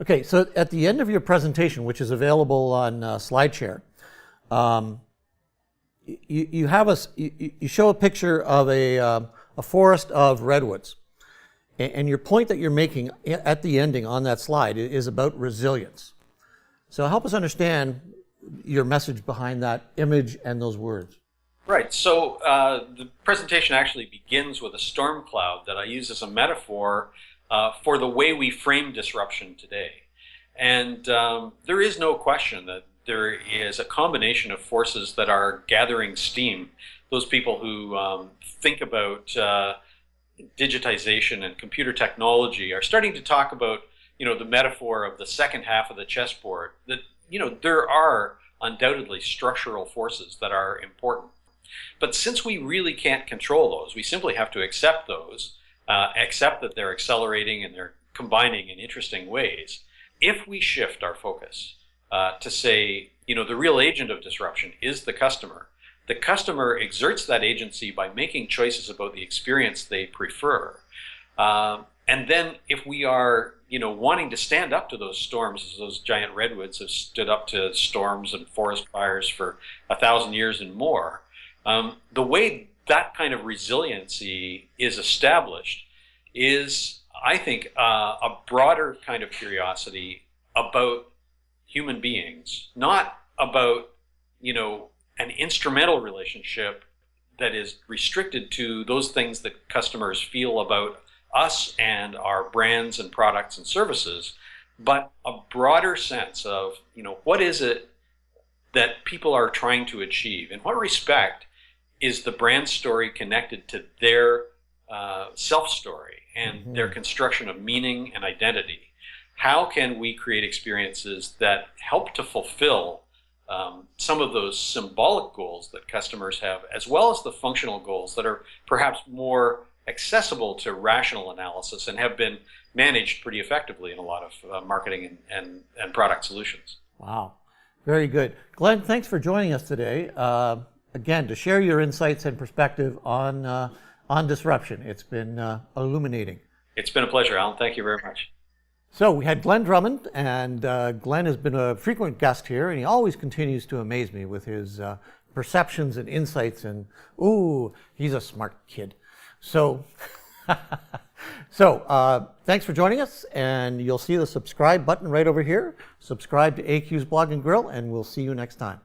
Okay, so at the end of your presentation, which is available on SlideShare, you show a picture of a forest of redwoods, and your point that you're making at the ending on that slide is about resilience. So help us understand your message behind that image and those words. Right. So the presentation actually begins with a storm cloud that I use as a metaphor for the way we frame disruption today. And there is no question that there is a combination of forces that are gathering steam. Those people who think about digitization and computer technology are starting to talk about, the metaphor of the second half of the chessboard. That, there are undoubtedly structural forces that are important. But since we really can't control those, we simply have to accept those, accept that they're accelerating and they're combining in interesting ways. If we shift our focus to say, the real agent of disruption is the customer exerts that agency by making choices about the experience they prefer. And then if we are, wanting to stand up to those storms, as those giant redwoods have stood up to storms and forest fires for 1,000 years and more, the way that kind of resiliency is established is, I think, a broader kind of curiosity about human beings, not about, an instrumental relationship that is restricted to those things that customers feel about us and our brands and products and services, but a broader sense of, what is it that people are trying to achieve? In what respect is the brand story connected to their self-story and their construction of meaning and identity? How can we create experiences that help to fulfill some of those symbolic goals that customers have, as well as the functional goals that are perhaps more accessible to rational analysis and have been managed pretty effectively in a lot of marketing and product solutions? Wow, very good. Glen, thanks for joining us today. Again, to share your insights and perspective on disruption. It's been illuminating. It's been a pleasure, Alan. Thank you very much. So we had Glen Drummond, and Glen has been a frequent guest here, and he always continues to amaze me with his perceptions and insights, and ooh, he's a smart kid. So, thanks for joining us, and you'll see the subscribe button right over here. Subscribe to AQ's Blog and Grill, and we'll see you next time.